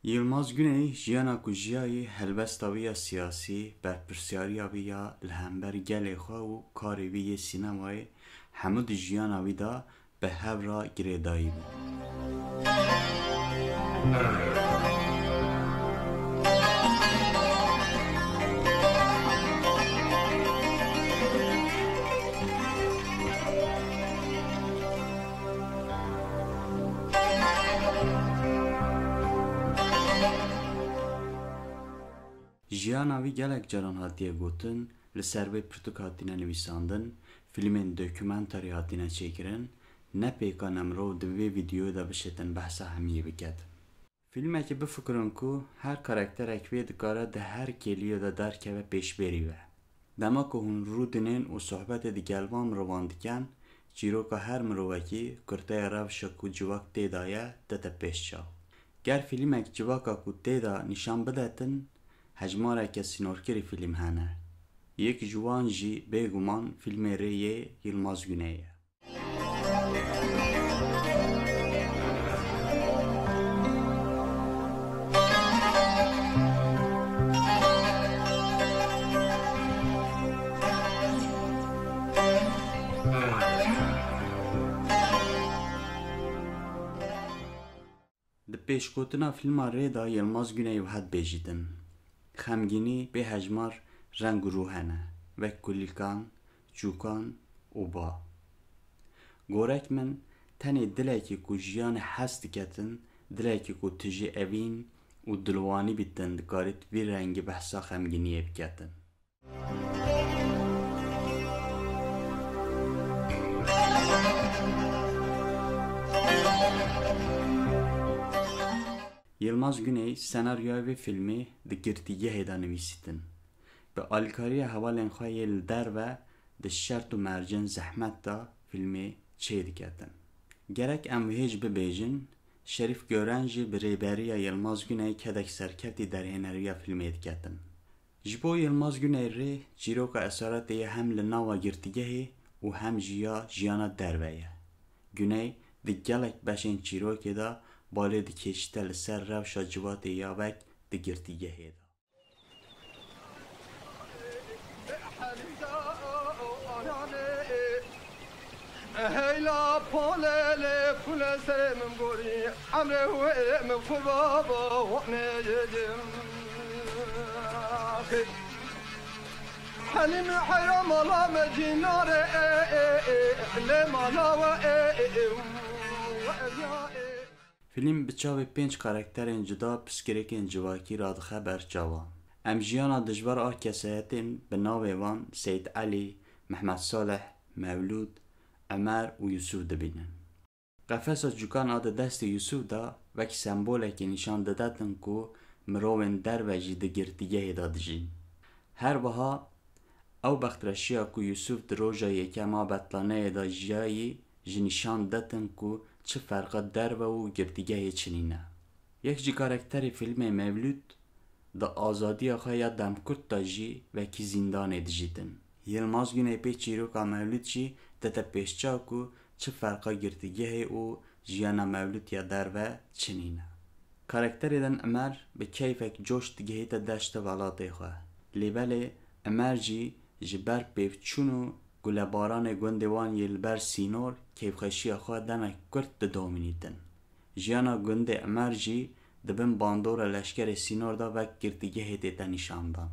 Yılmaz Güney jiyana ku jiyayê helbestawiya siyasî, berpirsyariya wî ya li hember gelê xwe û karê wî yê sînemayê hemû di jiyana wî de bi hev re girêdayî bû. Jiyana wî gelek caran hatiye gotin, li ser vê pirtûk hatine nivîsandin, filmên dokümenterî hatine çêkirin, ne pêkan em rov di vê vîdyoyê de bişetin behsa hemiyê biket. Filmekî bifikirin ku her karakterek wê dikare di her kêliyê de derkeve pêşberî ve. Dema ku hûn rûdinên û sohbetê di gelvan mirovan dikin, çîroka her mirovekî kurteya rewşa ku civak tê da ye dete pêşçav. Ger filmek civaka ku tê da nîşan bidetin, hejmareke sînorkirî film hene. Yek ji wan jî bêguman filmê rê yê Yılmaz Güney ye. Di pêşgotina filma rê da Yılmaz Güney wihet bêjîtin. Xemgînî bê hejmar reng û rû hene, wek kulîlkan, çûkan û ba. Gorek min tenê dilekî ku jiyanê hes diketin, dilekî ku tu jî evîn û dilwanî bîtin dikarît vî rengî behsa xemgîniyê biketin. Yılmaz Güney senaryoya vê filmê di girtîgehê de nivîsîtin. Bi alîkariya hevalên xwe yê li derve di şert û mercin zehmet da filmê çê diketin. Gerek em wihêj bibêjin, Şerîf Gören jî bi rêberiya Yılmaz Güney kedek serketî derhêneriya filmê diketin. Ji bo Yılmaz Güney rê çîroka esaretê ye hem li nava girtîgehê û hem jî ya jiyana derve ye. Güney di gelek beşên çîrokê de balê dikêşite li ser rewşa civatê ya wek di girtîgehê de. هيلا بولي كل سلام مغوري عمري وام فبابا ونجم حلم حرام الله مجنار لما لا Film bi çavê pênc karakterên cida piskirekên civakî radixe berçavan. Em jiyana dijber a keseyetên bi navê wan Seyid Elî, Mehmed Saleh, Mevlûd, Ömer û Yusuf dibînin. Qefesa cûkan a di destê Yusuf da wek sembolekê nîşan didetin ku mirovên derve jî di girtîgehê de dijîn. Her wiha ew bextreşiya ku Yusuf di roja yekema betlaneyê da jiyayî ji nîşan detin ku çi ferqa derve û girtîgehê çinîne. Yek jî karakterê filmê Mevlûd di azadiya xwe ya demkurt da jî wekî zindanê dijîtin. Yılmaz Güney pê çîroka Mevlûd jî dete pêşçav ku çi ferqa girtîgehê û jiyana Mevlûd ya derve çinîne. Karakterê Ömer bi keyfek coş digihîte deşta welatê xwe. Lêbelê Ömer jî ji ber pêvçûn û gulebaranê gundê wan yê li ber sînor keyfxweşiya xwe demek kurt didomînîtin. Jiyana gundê Ömer jî di bin bandora leşkerê sînor da wek girtîgehê tête nîşandan.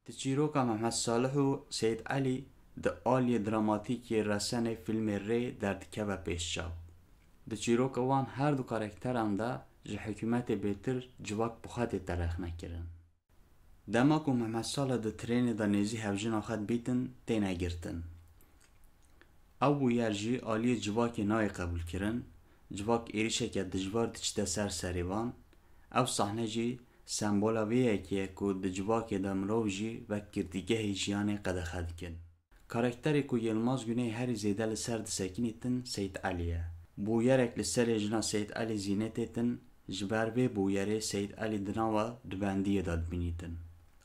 Di çîroka Mehmed Salih û Seyid Elî di aliyê dramatîkê resenê filmê rê derdikeve pêşçav. Di çîroka wan her du karakteran de ji hikûmetê bêtir civak bi xwe tê terexne kirin. Dema ku Mehmed Salih di trênê de nêzî hevjina xwe dibîtin têne girtin. Ew bû yer jî aliyê civakê nayê qebûl kirin, civak êrişeke dijbar diçite ser serê wan, ew sahne jî sembola vê yekê ye ku di civakê de mirov jî wek girtîgehê jiyanê qedexe dikin. Karakterê ku Yılmaz Güney herî zêde li ser disekînîtin Seyid Elî ye. Bûyerek li serê jina Seyid Elî zînetê tin جبر وی بویره سید علی دناوا دبندیه داد بینیتن.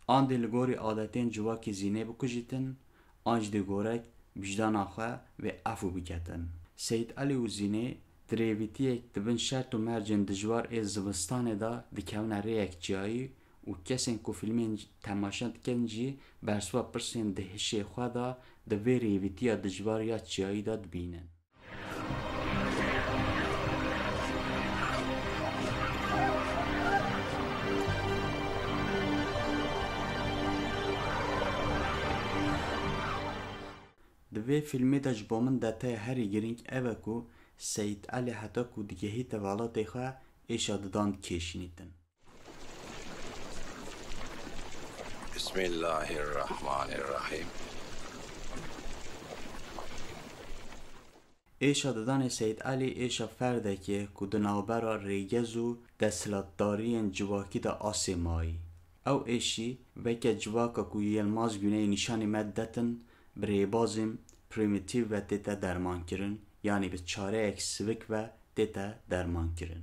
آن دلگوری عادتین جواکی زینه بکجیتن، آنج دگورک بجدان آخوا و افو بکتن. سید علی و زینه دریویتیک دبن شرط و مرجن دجوار از زبستان دا دکون ریک جایی و کسین که فیلمین تماشا دکن جی برسوا پرسین دهشه خواه دا دوی ریویتیا دجوار یا جایی دا دبینن. دوی فیلمی دا جبامن داتای هری گرینگ اوه کو سید علی حتی کو دیگهی توالات خواه ایشا دادان کشینیدن. بسم الله الرحمن الرحیم. ایشا دادان سید علی ایشا فرده که کدناوبرا ریگز و دستلاتداری جواکی دا آسیمایی. او ایشی وکه جواکا کو یلماز گونه نشانی مدتن برای بازم پریمیتیو و دیتا درمان کرن، یعنی به چاره اک سوک و دیتا درمان کرن.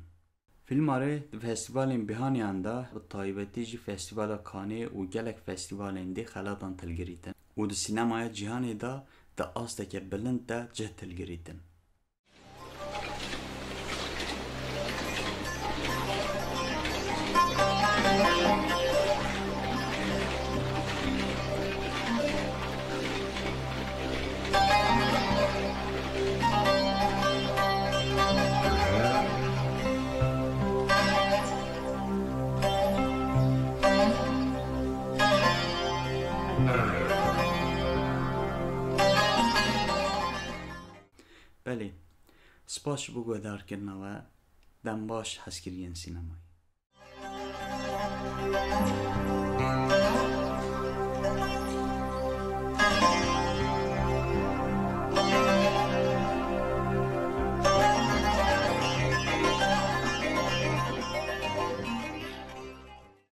فیلم آره ده فستیوال بهانی انده و طایبتی جی فستیوال کانه و گلک فستیوال انده خلادان تلگریتن و ده سینمای جهانی ده آسته که بلند ده جه تلگریتن. بله، سپاس بگو دار کرنه و دم باش حسکرین سینمایی.